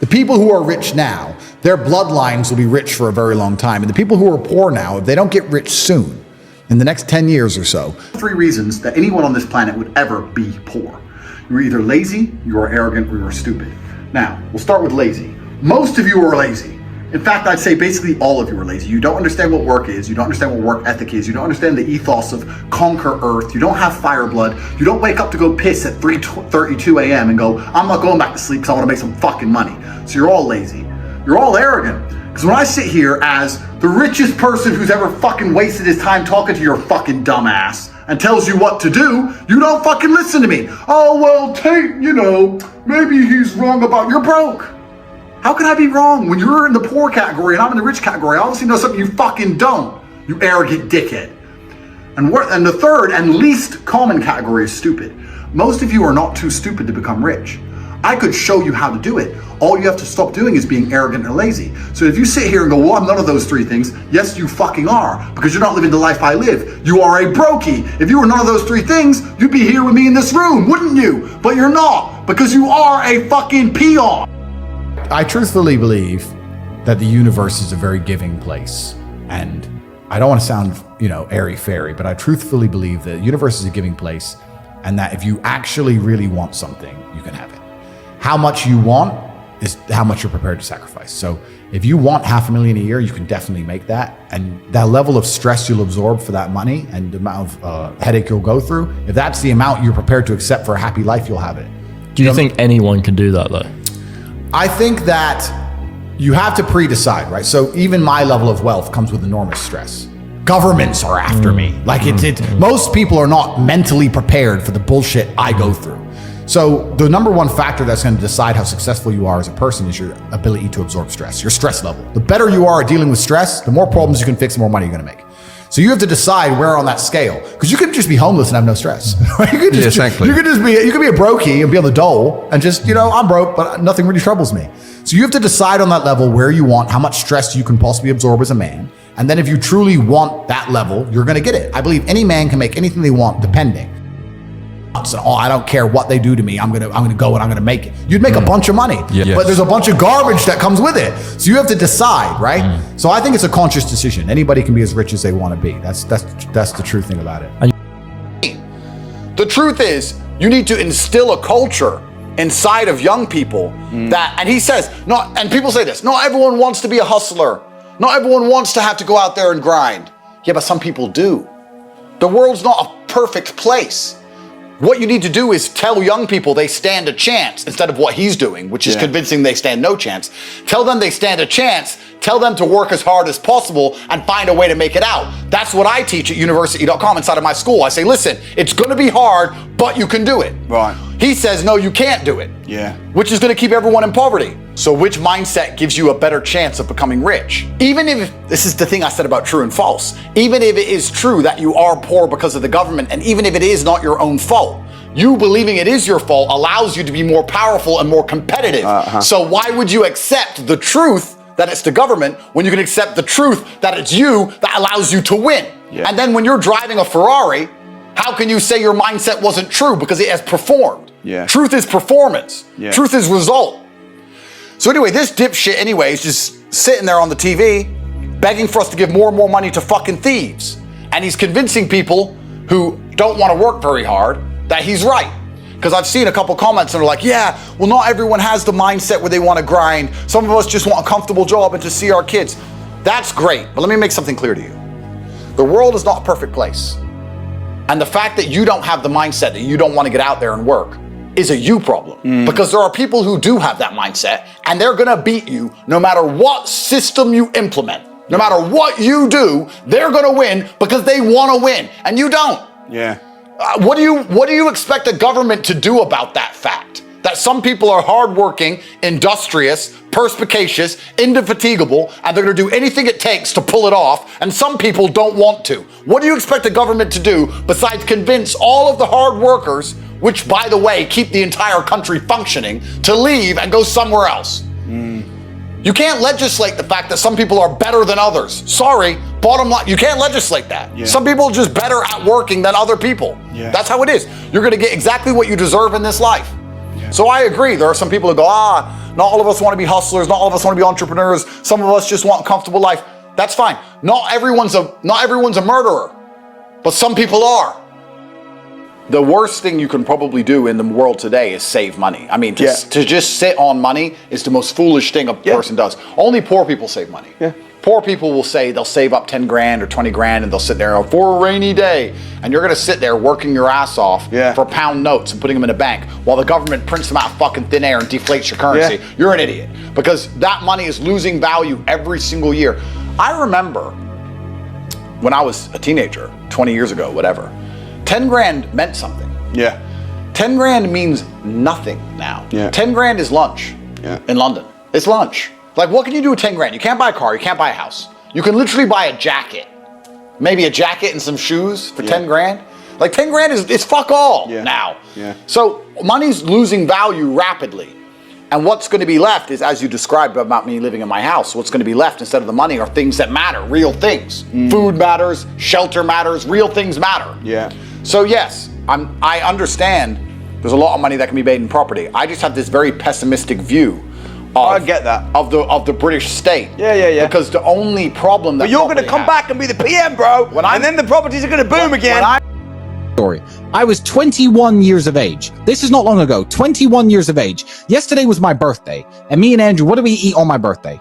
The people who are rich now, their bloodlines will be rich for a very long time. And the people who are poor now, if they don't get rich soon, in the next 10 years or so. 3 reasons that anyone on this planet would ever be poor. You're either lazy, you are arrogant, or you are stupid. Now, we'll start with lazy. Most of you are lazy. In fact, I'd say basically all of you are lazy. You don't understand what work is. You don't understand what work ethic is. You don't understand the ethos of conquer Earth. You don't have fire blood. You don't wake up to go piss at 3:32 a.m. and go, I'm not going back to sleep because I want to make some fucking money. So you're all lazy. You're all arrogant. Because when I sit here as the richest person who's ever fucking wasted his time talking to your fucking dumbass and tells you what to do, you don't fucking listen to me. Oh, well, Tate, maybe he's wrong about, you're broke. How can I be wrong when you're in the poor category and I'm in the rich category? I obviously know something you fucking don't, you arrogant dickhead. And the third and least common category is stupid. Most of you are not too stupid to become rich. I could show you how to do it. All you have to stop doing is being arrogant and lazy. So if you sit here and go, well, I'm none of those 3 things, yes, you fucking are, because you're not living the life I live. You are a brokey. If you were none of those 3 things, you'd be here with me in this room, wouldn't you? But you're not, because you are a fucking peon. I truthfully believe that the universe is a very giving place. And I don't want to sound, airy-fairy, but I truthfully believe that the universe is a giving place and that if you actually really want something, you can have it. How much you want is how much you're prepared to sacrifice. So if you want $500,000 a year, you can definitely make that. And that level of stress you'll absorb for that money and the amount of headache you'll go through, if that's the amount you're prepared to accept for a happy life, you'll have it. Do you think anyone can do that though? I think that you have to pre-decide, right? So even my level of wealth comes with enormous stress. Governments are after me. Like most people are not mentally prepared for the bullshit I go through. So the number one factor that's going to decide how successful you are as a person is your ability to absorb stress, your stress level. The better you are at dealing with stress, the more problems you can fix, the more money you're going to make. So you have to decide where on that scale, because you could just be homeless and have no stress. You could just be a brokey and be on the dole and just, I'm broke, but nothing really troubles me. So you have to decide on that level where you want, how much stress you can possibly absorb as a man. And then if you truly want that level, you're going to get it. I believe any man can make anything they want, depending. So, I don't care what they do to me. I'm gonna go and I'm gonna make it. You'd make a bunch of money, but there's a bunch of garbage that comes with it. So you have to decide, right? So I think it's a conscious decision. Anybody can be as rich as they want to be. That's the true thing about it. The truth is, you need to instill a culture inside of young people that, and he says, and people say this, not everyone wants to be a hustler. Not everyone wants to have to go out there and grind. Yeah, but some people do. The world's not a perfect place. What you need to do is tell young people they stand a chance instead of what he's doing, which is convincing they stand no chance. Tell them they stand a chance. Tell them to work as hard as possible and find a way to make it out. That's what I teach at university.com inside of my school. I say, listen, it's going to be hard, but you can do it. Right. He says, no, you can't do it. Yeah. Which is going to keep everyone in poverty. So which mindset gives you a better chance of becoming rich? Even if, this is the thing I said about true and false, even if it is true that you are poor because of the government, and even if it is not your own fault, you believing it is your fault allows you to be more powerful and more competitive. So why would you accept the truth that it's the government when you can accept the truth that it's you that allows you to win? Yeah. And then when you're driving a Ferrari, how can you say your mindset wasn't true because it has performed? Yeah. Truth is performance. Yeah. Truth is result. So anyway, this dipshit anyway is just sitting there on the TV begging for us to give more and more money to fucking thieves. And he's convincing people who don't want to work very hard that he's right. Because I've seen a couple comments and they're like, yeah, well, not everyone has the mindset where they want to grind. Some of us just want a comfortable job and to see our kids. That's great, but let me make something clear to you. The world is not a perfect place. And the fact that you don't have the mindset that you don't want to get out there and work is a you problem. Because there are people who do have that mindset and they're gonna beat you no matter what system you implement. No matter what you do, they're gonna win because they wanna win and you don't. Yeah. What do you expect a government to do about that fact? That some people are hardworking, industrious, perspicacious, indefatigable, and they're gonna do anything it takes to pull it off, and some people don't want to. What do you expect a government to do besides convince all of the hard workers, which by the way, keep the entire country functioning, to leave and go somewhere else? You can't legislate the fact that some people are better than others. Sorry, bottom line, you can't legislate that. Yeah. Some people are just better at working than other people. Yeah. That's how it is. You're gonna get exactly what you deserve in this life. Yeah. So I agree, there are some people who go, Not all of us want to be hustlers. Not all of us want to be entrepreneurs. Some of us just want a comfortable life. That's fine. Not everyone's a murderer, but some people are. The worst thing you can probably do in the world today is save money. I mean, to just sit on money is the most foolish thing a person does. Only poor people save money. Yeah. Poor people will say they'll save up 10 grand or 20 grand and they'll sit there for a rainy day. And you're gonna sit there working your ass off for pound notes and putting them in a bank while the government prints them out of fucking thin air and deflates your currency. Yeah. You're an idiot because that money is losing value every single year. I remember when I was a teenager, 20 years ago, whatever, 10 grand meant something. Yeah. 10 grand means nothing now. Yeah. 10 grand is lunch in London. It's lunch. Like, what can you do with 10 grand? You can't buy a car, you can't buy a house. You can literally buy a jacket. Maybe a jacket and some shoes for 10 grand. Like 10 grand is fuck all now. Yeah. So money's losing value rapidly. And what's going to be left is, as you described about me living in my house, what's going to be left instead of the money are things that matter, real things. Food matters, shelter matters, real things matter. Yeah. So yes, I understand there's a lot of money that can be made in property. I just have this very pessimistic view I get that. Of the British state. Yeah. Because the only problem that... But you're going to come back and be the PM, bro. And then the properties are going to boom again. Story. I was 21 years of age. This is not long ago. 21 years of age. Yesterday was my birthday. And me and Andrew, what did we eat on my birthday?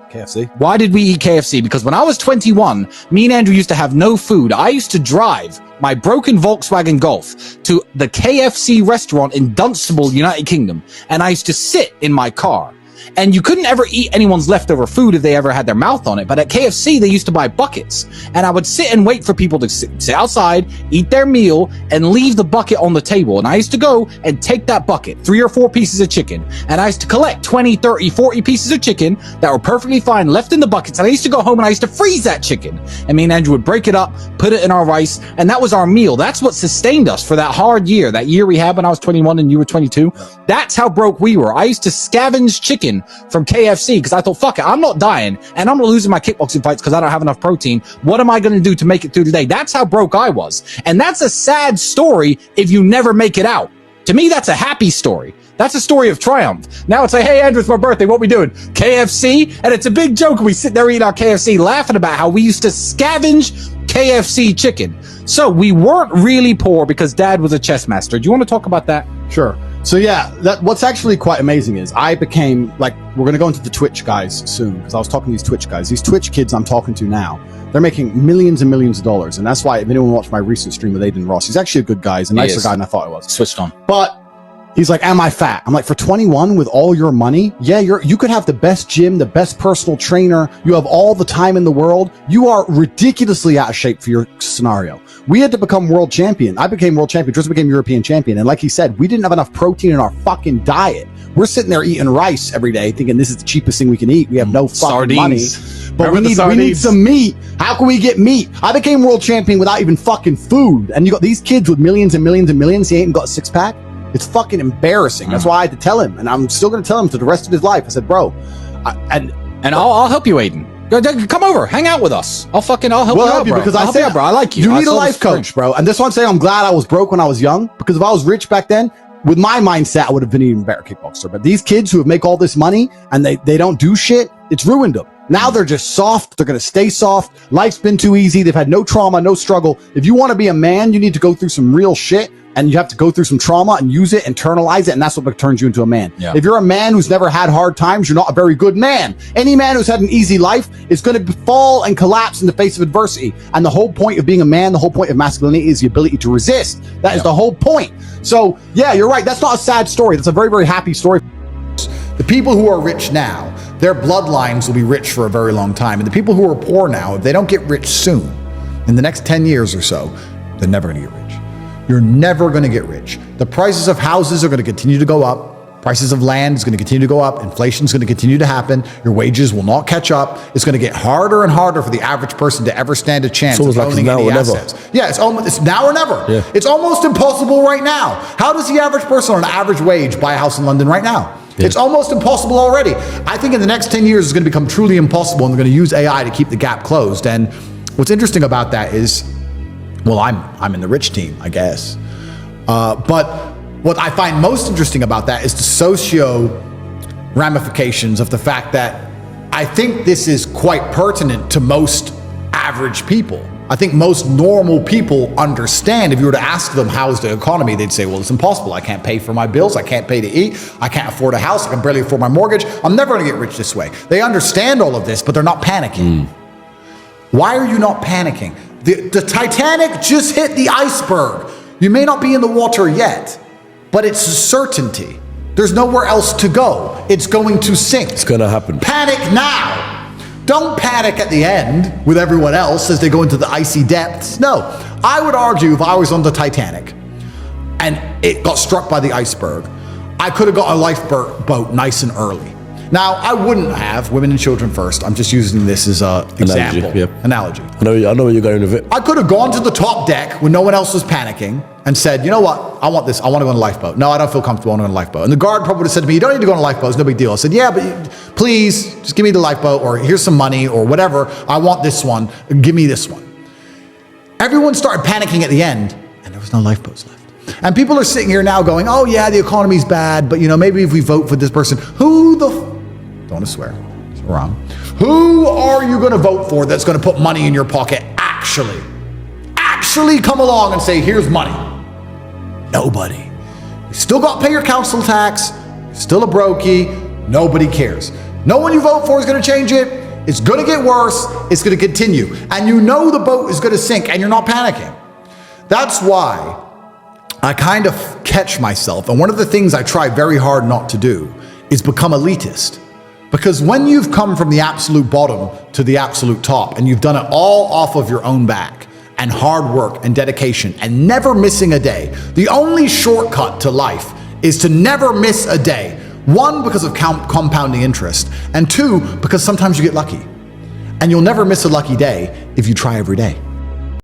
KFC. Why did we eat KFC? Because when I was 21, me and Andrew used to have no food. I used to drive my broken Volkswagen Golf to the KFC restaurant in Dunstable, United Kingdom. And I used to sit in my car. And you couldn't ever eat anyone's leftover food if they ever had their mouth on it. But at KFC, they used to buy buckets. And I would sit and wait for people to sit outside, eat their meal, and leave the bucket on the table. And I used to go and take that bucket, 3 or 4 pieces of chicken. And I used to collect 20, 30, 40 pieces of chicken that were perfectly fine left in the buckets. And I used to go home and I used to freeze that chicken. And me and Andrew would break it up, put it in our rice. And that was our meal. That's what sustained us for that hard year. That year we had when I was 21 and you were 22. That's how broke we were. I used to scavenge chicken from KFC because I thought, fuck it, I'm not dying and I'm not losing my kickboxing fights because I don't have enough protein. What am I going to do to make it through the day? That's how broke I was. And that's a sad story if you never make it out. To me, that's a happy story. That's a story of triumph. Now it's like, hey, Andrew, it's my birthday. What we doing? KFC? And it's a big joke. We sit there eating our KFC laughing about how we used to scavenge KFC chicken. So we weren't really poor because Dad was a chess master. Do you want to talk about that? Sure. So yeah, what's actually quite amazing is I became, like, we're going to go into the Twitch guys soon because I was talking to these Twitch guys. These Twitch kids I'm talking to now, they're making millions and millions of dollars. And that's why if anyone watched my recent stream with Aiden Ross, he's actually a good guy. He's a nicer guy than I thought he was. Switched on. But he's like, am I fat? I'm like, for 21 with all your money? Yeah, you could have the best gym, the best personal trainer. You have all the time in the world. You are ridiculously out of shape for your scenario. We had to become world champion. I became world champion. Tristan became European champion. And like he said, we didn't have enough protein in our fucking diet. We're sitting there eating rice every day thinking this is the cheapest thing we can eat. We have no fucking money. But we need some meat. How can we get meat? I became world champion without even fucking food. And you got these kids with millions and millions and millions. He ain't got a six pack. It's fucking embarrassing. That's why I had to tell him. And I'm still going to tell him for the rest of his life. I said, bro, I'll help you, Aiden. Come over, hang out with us. I'll help you out, bro. Because I said, bro, I like you. You need a life coach, bro. And that's why I'm saying I'm glad I was broke when I was young. Because if I was rich back then, with my mindset, I would have been an even better kickboxer. But these kids who make all this money and they don't do shit, it's ruined them. Now they're just soft. They're going to stay soft. Life's been too easy. They've had no trauma, no struggle. If you want to be a man, you need to go through some real shit. And you have to go through some trauma and use it, internalize it, and that's what turns you into a man. Yeah. If you're a man who's never had hard times, you're not a very good man. Any man who's had an easy life is going to fall and collapse in the face of adversity. And the whole point of being a man, the whole point of masculinity is the ability to resist. That is the whole point. So, yeah, you're right. That's not a sad story. That's a very, very happy story. The people who are rich now, their bloodlines will be rich for a very long time. And the people who are poor now, if they don't get rich soon, in the next 10 years or so, they're never going to get rich. You're never going to get rich. The prices of houses are going to continue to go up. Prices of land is going to continue to go up. Inflation is going to continue to happen. Your wages will not catch up. It's going to get harder and harder for the average person to ever stand a chance of owning any assets. Yeah, it's now or never. Yeah. It's almost impossible right now. How does the average person on an average wage buy a house in London right now? Yeah. It's almost impossible already. I think in the next 10 years it's going to become truly impossible, and they're going to use AI to keep the gap closed. And what's interesting about that is, well, I'm in the rich team, I guess. But what I find most interesting about that is the ramifications of the fact that I think this is quite pertinent to most average people. I think most normal people understand. If you were to ask them, how's the economy? They'd say, well, it's impossible. I can't pay for my bills. I can't pay to eat. I can't afford a house. I can barely afford my mortgage. I'm never going to get rich this way. They understand all of this, but they're not panicking. Why are you not panicking? The Titanic just hit the iceberg. You may not be in the water yet, but it's a certainty. There's nowhere else to go. It's going to sink. It's going to happen. Panic now. Don't panic at the end with everyone else as they go into the icy depths. No, I would argue if I was on the Titanic and it got struck by the iceberg, I could have got a lifeboat nice and early. Now, I wouldn't have women and children first. I'm just using this as an example. Analogy. I know where you're going with it. I could have gone to the top deck when no one else was panicking and said, you know what, I want this. I want to go on a lifeboat. No, I don't feel comfortable on a lifeboat. And the guard probably would have said to me, you don't need to go on a lifeboat. It's no big deal. I said, yeah, but please, just give me the lifeboat, or here's some money or whatever. I want this one. Give me this one. Everyone started panicking at the end, and there was no lifeboats left. And people are sitting here now going, oh yeah, the economy's bad, but maybe if we vote for this person, don't want to swear, it's wrong. Who are you going to vote for that's going to put money in your pocket actually come along and say, here's money? Nobody. You still got to pay your council tax, you're still a brokey, nobody cares. No one you vote for is going to change it. It's going to get worse, it's going to continue. And the boat is going to sink and you're not panicking. That's why I kind of catch myself, and one of the things I try very hard not to do is become elitist. Because when you've come from the absolute bottom to the absolute top, and you've done it all off of your own back, and hard work and dedication, and never missing a day, the only shortcut to life is to never miss a day. One, because of compounding interest, and two, because sometimes you get lucky. And you'll never miss a lucky day if you try every day.